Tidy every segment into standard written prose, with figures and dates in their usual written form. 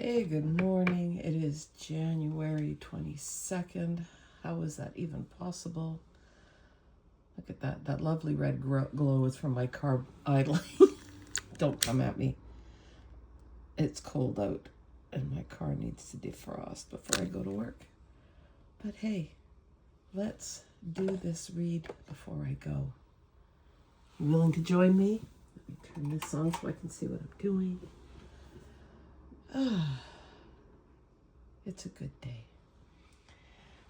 Hey, good morning. It is January 22nd. How is that even possible? Look at that. That lovely red glow is from my car idling. Don't come at me. It's cold out and my car needs to defrost before I go to work. But hey, let's do this read before I go. You willing to join me? Let me turn this on so I can see what I'm doing. It's a good day.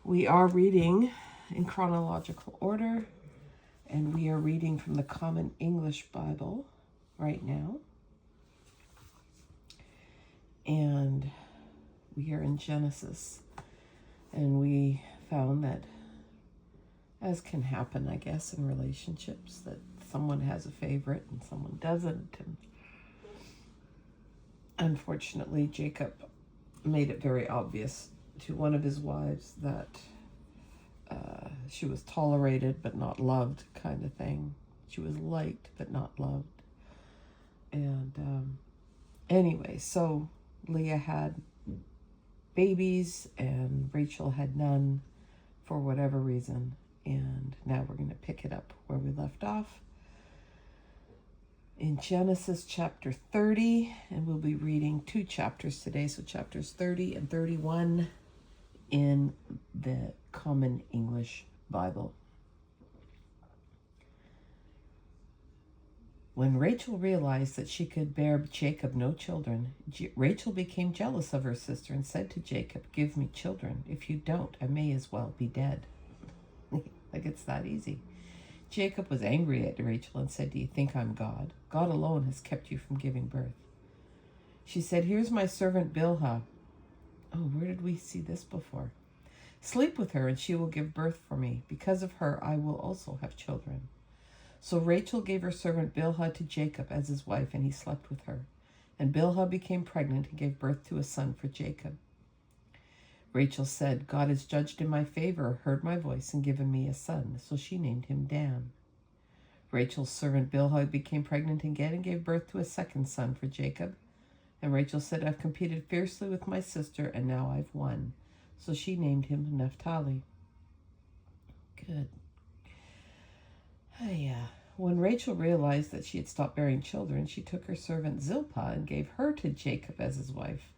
We are reading in chronological order, and we are reading from the Common English Bible right now. And we are in Genesis, and we found that, as can happen, I guess, in relationships, that someone has a favorite and someone doesn't. And unfortunately, Jacob made it very obvious to one of his wives that she was tolerated but not loved, kind of thing. She was liked but not loved. And anyway, so Leah had babies and Rachel had none for whatever reason. And now we're going to pick it up where we left off in Genesis chapter 30, and we'll be reading 2 chapters today, so chapters 30 and 31 in the Common English Bible. When Rachel realized that she could bear Jacob no children, Rachel became jealous of her sister and said to Jacob, "Give me children. If you don't, I may as well be dead." Like it's that easy. Jacob was angry at Rachel and said, "Do you think I'm God? God alone has kept you from giving birth." She said, "Here's my servant Bilhah." Oh, where did we see this before? "Sleep with her and she will give birth for me. Because of her, I will also have children." So Rachel gave her servant Bilhah to Jacob as his wife, and he slept with her. And Bilhah became pregnant and gave birth to a son for Jacob. Rachel said, "God has judged in my favor, heard my voice, and given me a son." So she named him Dan. Rachel's servant Bilhah became pregnant again and gave birth to a second son for Jacob. And Rachel said, "I've competed fiercely with my sister, and now I've won." So she named him Naphtali. Good. When Rachel realized that she had stopped bearing children, she took her servant Zilpah and gave her to Jacob as his wife.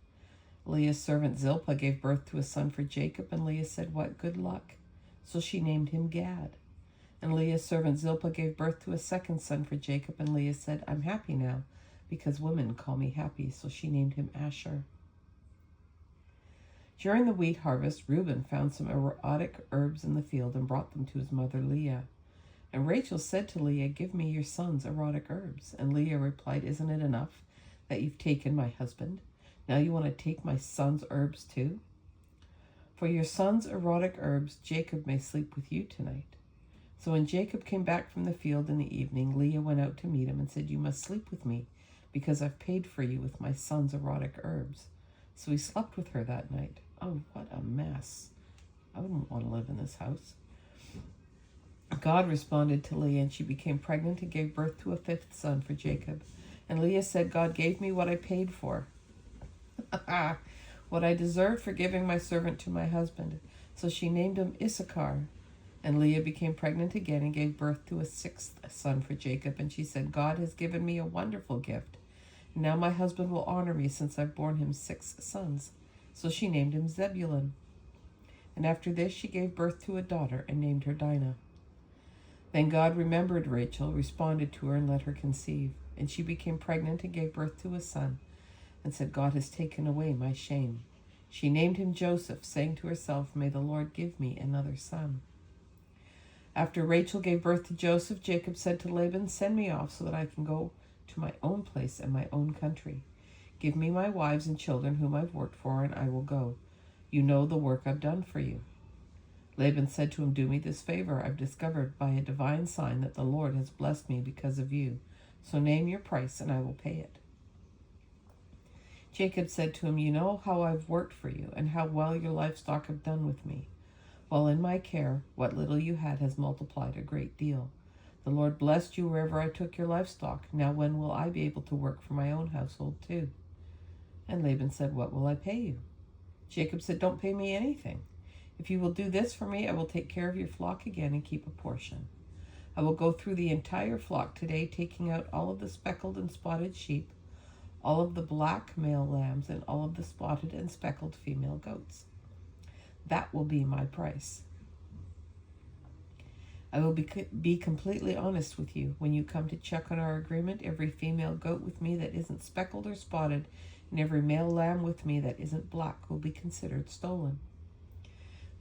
Leah's servant Zilpah gave birth to a son for Jacob, and Leah said, "What good luck." So she named him Gad. And Leah's servant Zilpah gave birth to a second son for Jacob, and Leah said, "I'm happy now, because women call me happy." So she named him Asher. During the wheat harvest, Reuben found some erotic herbs in the field and brought them to his mother Leah. And Rachel said to Leah, "Give me your son's erotic herbs." And Leah replied, "Isn't it enough that you've taken my husband? Now you want to take my son's herbs too? For your son's erotic herbs, Jacob may sleep with you tonight." So when Jacob came back from the field in the evening, Leah went out to meet him and said, "You must sleep with me, because I've paid for you with my son's erotic herbs." So he slept with her that night. Oh, what a mess. I wouldn't want to live in this house. God responded to Leah, and she became pregnant and gave birth to a fifth son for Jacob. And Leah said, "God gave me what I paid for, what I deserved for giving my servant to my husband." So she named him Issachar. And Leah became pregnant again and gave birth to a sixth son for Jacob. And she said, "God has given me a wonderful gift. Now my husband will honor me, since I've borne him 6 sons. So she named him Zebulun. And after this she gave birth to a daughter and named her Dinah. Then God remembered Rachel, responded to her, and let her conceive. And she became pregnant and gave birth to a son, and said, "God has taken away my shame." She named him Joseph, saying to herself, "May the Lord give me another son." After Rachel gave birth to Joseph, Jacob said to Laban, "Send me off so that I can go to my own place and my own country. Give me my wives and children whom I've worked for, and I will go. You know the work I've done for you." Laban said to him, "Do me this favor. I've discovered by a divine sign that the Lord has blessed me because of you. So name your price and I will pay it." Jacob said to him, "You know how I've worked for you and how well your livestock have done with me. While in my care, what little you had has multiplied a great deal. The Lord blessed you wherever I took your livestock. Now when will I be able to work for my own household too?" And Laban said, "What will I pay you?" Jacob said, "Don't pay me anything. If you will do this for me, I will take care of your flock again and keep a portion. I will go through the entire flock today, taking out all of the speckled and spotted sheep, all of the black male lambs, and all of the spotted and speckled female goats. That will be my price. I will be completely honest with you. When you come to check on our agreement, every female goat with me that isn't speckled or spotted, and every male lamb with me that isn't black will be considered stolen."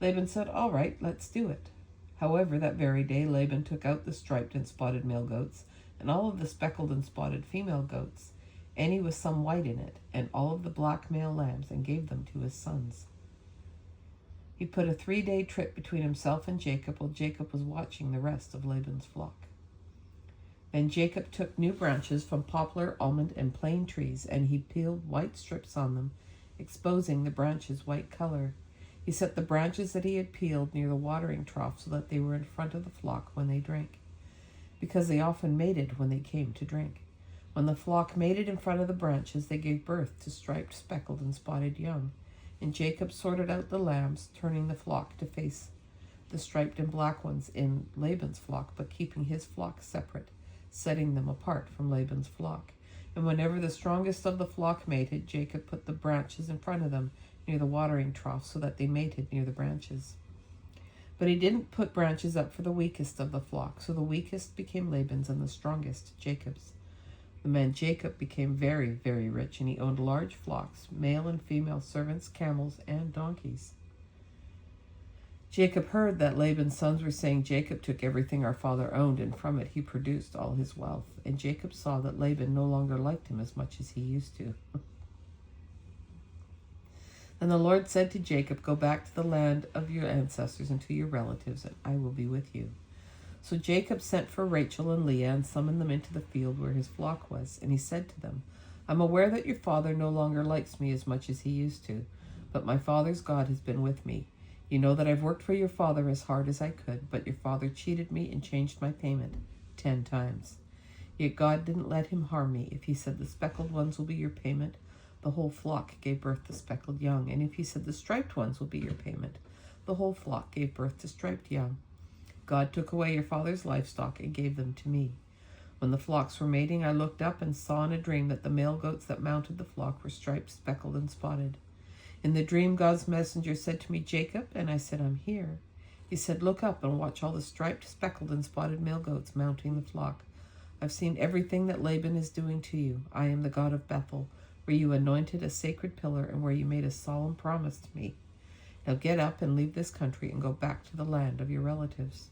Laban said, "All right, let's do it." However, that very day Laban took out the striped and spotted male goats, and all of the speckled and spotted female goats, any with some white in it, and all of the black male lambs, and gave them to his sons. He put a 3-day trip between himself and Jacob while Jacob was watching the rest of Laban's flock. Then Jacob took new branches from poplar, almond, and plane trees, and he peeled white strips on them, exposing the branches' white color. He set the branches that he had peeled near the watering trough so that they were in front of the flock when they drank, because they often mated when they came to drink. When the flock mated in front of the branches, they gave birth to striped, speckled, and spotted young. And Jacob sorted out the lambs, turning the flock to face the striped and black ones in Laban's flock, but keeping his flock separate, setting them apart from Laban's flock. And whenever the strongest of the flock mated, Jacob put the branches in front of them near the watering trough so that they mated near the branches. But he didn't put branches up for the weakest of the flock, so the weakest became Laban's and the strongest Jacob's. The man Jacob became very, very rich, and he owned large flocks, male and female servants, camels, and donkeys. Jacob heard that Laban's sons were saying, "Jacob took everything our father owned, and from it he produced all his wealth." And Jacob saw that Laban no longer liked him as much as he used to. Then the Lord said to Jacob, "Go back to the land of your ancestors and to your relatives, and I will be with you." So Jacob sent for Rachel and Leah and summoned them into the field where his flock was. And he said to them, "I'm aware that your father no longer likes me as much as he used to, but my father's God has been with me. You know that I've worked for your father as hard as I could, but your father cheated me and changed my payment 10 times. Yet God didn't let him harm me. If he said the speckled ones will be your payment, the whole flock gave birth to speckled young. And if he said the striped ones will be your payment, the whole flock gave birth to striped young. God took away your father's livestock and gave them to me. When the flocks were mating, I looked up and saw in a dream that the male goats that mounted the flock were striped, speckled, and spotted. In the dream, God's messenger said to me, 'Jacob,' and I said, 'I'm here.' He said, 'Look up and watch all the striped, speckled, and spotted male goats mounting the flock. I've seen everything that Laban is doing to you. I am the God of Bethel, where you anointed a sacred pillar and where you made a solemn promise to me. Now get up and leave this country and go back to the land of your relatives.'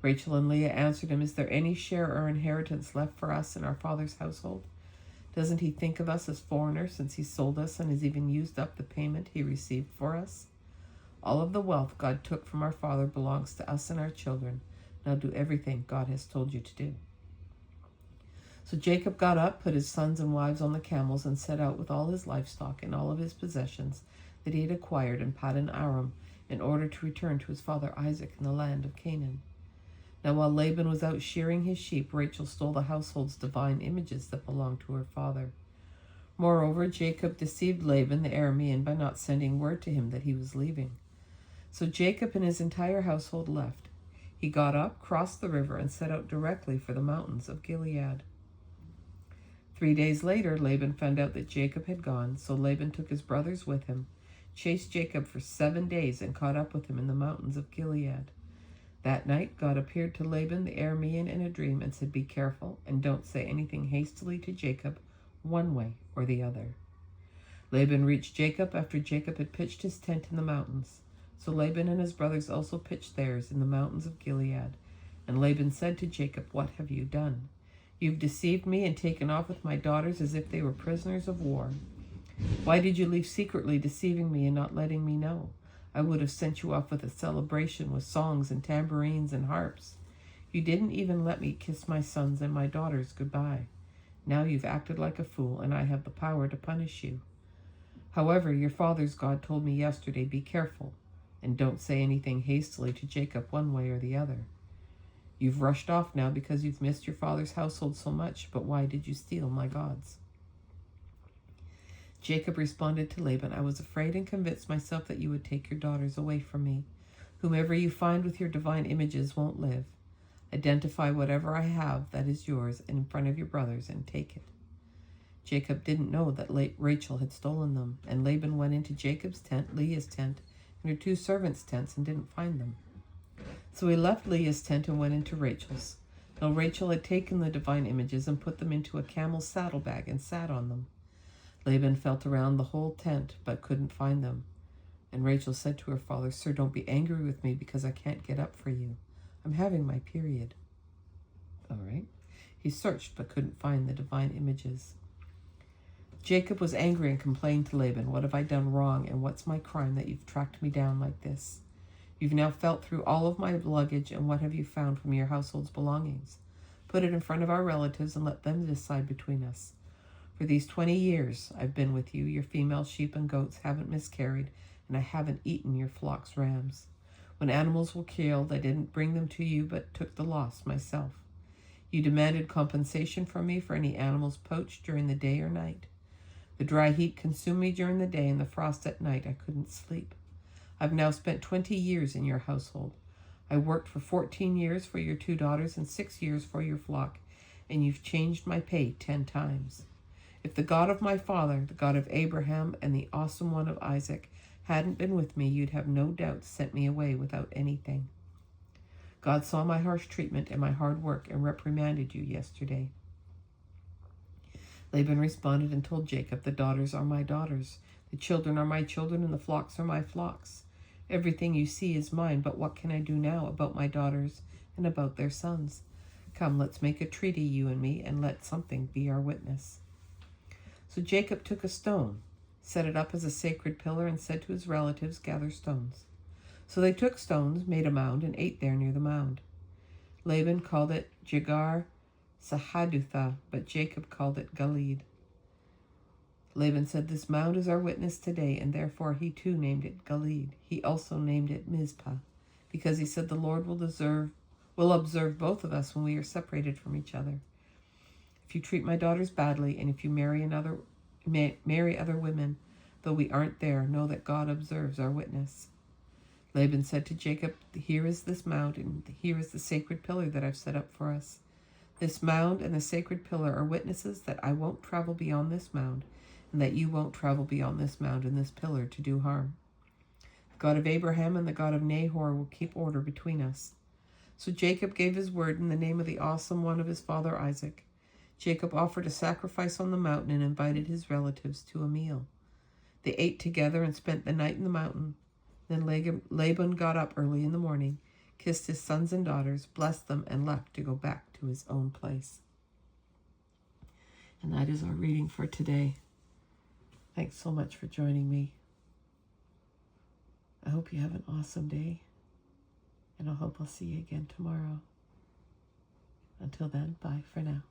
Rachel and Leah answered him, 'Is there any share or inheritance left for us in our father's household? Doesn't he think of us as foreigners since he sold us and has even used up the payment he received for us? All of the wealth God took from our father belongs to us and our children. Now do everything God has told you to do.' So Jacob got up, put his sons and wives on the camels, and set out with all his livestock and all of his possessions that he had acquired in Paddan Aram in order to return to his father Isaac in the land of Canaan. Now while Laban was out shearing his sheep, Rachel stole the household's divine images that belonged to her father. Moreover, Jacob deceived Laban the Aramean by not sending word to him that he was leaving. So Jacob and his entire household left. He got up, crossed the river, and set out directly for the mountains of Gilead. 3 days later, Laban found out that Jacob had gone, so Laban took his brothers with him, chased Jacob for 7 days, and caught up with him in the mountains of Gilead. That night, God appeared to Laban the Aramean in a dream and said, 'Be careful and don't say anything hastily to Jacob, one way or the other.' Laban reached Jacob after Jacob had pitched his tent in the mountains. So Laban and his brothers also pitched theirs in the mountains of Gilead. And Laban said to Jacob, 'What have you done? You've deceived me and taken off with my daughters as if they were prisoners of war. Why did you leave secretly, deceiving me and not letting me know? I would have sent you off with a celebration with songs and tambourines and harps. You didn't even let me kiss my sons and my daughters goodbye. Now you've acted like a fool, and I have the power to punish you. However, your father's God told me yesterday, be careful, and don't say anything hastily to Jacob one way or the other. You've rushed off now because you've missed your father's household so much, but why did you steal my gods?' Jacob responded to Laban, I was afraid and convinced myself that you would take your daughters away from me. Whomever you find with your divine images won't live. Identify whatever I have that is yours in front of your brothers and take it. Jacob didn't know that Rachel had stolen them, and Laban went into Jacob's tent, Leah's tent, and her 2 servants' tents and didn't find them. So he left Leah's tent and went into Rachel's. Now Rachel had taken the divine images and put them into a camel's saddlebag and sat on them. Laban felt around the whole tent but couldn't find them. And Rachel said to her father, Sir, don't be angry with me because I can't get up for you. I'm having my period. All right. He searched but couldn't find the divine images. Jacob was angry and complained to Laban, What have I done wrong, and what's my crime that you've tracked me down like this? You've now felt through all of my luggage, and what have you found from your household's belongings? Put it in front of our relatives and let them decide between us. For these 20 years I've been with you, your female sheep and goats haven't miscarried, and I haven't eaten your flock's rams. When animals were killed, I didn't bring them to you, but took the loss myself. You demanded compensation from me for any animals poached during the day or night. The dry heat consumed me during the day, and the frost at night I couldn't sleep. I've now spent 20 years in your household. I worked for 14 years for your 2 daughters and 6 years for your flock, and you've changed my pay 10 times. If the God of my father, the God of Abraham, and the awesome one of Isaac hadn't been with me, you'd have no doubt sent me away without anything. God saw my harsh treatment and my hard work and reprimanded you yesterday. Laban responded and told Jacob, The daughters are my daughters, the children are my children, and the flocks are my flocks. Everything you see is mine, but what can I do now about my daughters and about their sons? Come, let's make a treaty, you and me, and let something be our witness. So Jacob took a stone, set it up as a sacred pillar, and said to his relatives, Gather stones. So they took stones, made a mound, and ate there near the mound. Laban called it Jegar Sahadutha, but Jacob called it Gilead. Laban said, This mound is our witness today, and therefore he too named it Gilead. He also named it Mizpah, because he said, The Lord will observe both of us when we are separated from each other. If you treat my daughters badly, and if you marry other women, though we aren't there, know that God observes our witness. Laban said to Jacob, Here is this mound, and here is the sacred pillar that I've set up for us. This mound and the sacred pillar are witnesses that I won't travel beyond this mound, and that you won't travel beyond this mound and this pillar to do harm. The God of Abraham and the God of Nahor will keep order between us. So Jacob gave his word in the name of the awesome one of his father Isaac. Jacob offered a sacrifice on the mountain and invited his relatives to a meal. They ate together and spent the night in the mountain. Then Laban got up early in the morning, kissed his sons and daughters, blessed them, and left to go back to his own place. And that is our reading for today. Thanks so much for joining me. I hope you have an awesome day, and I hope I'll see you again tomorrow. Until then, bye for now.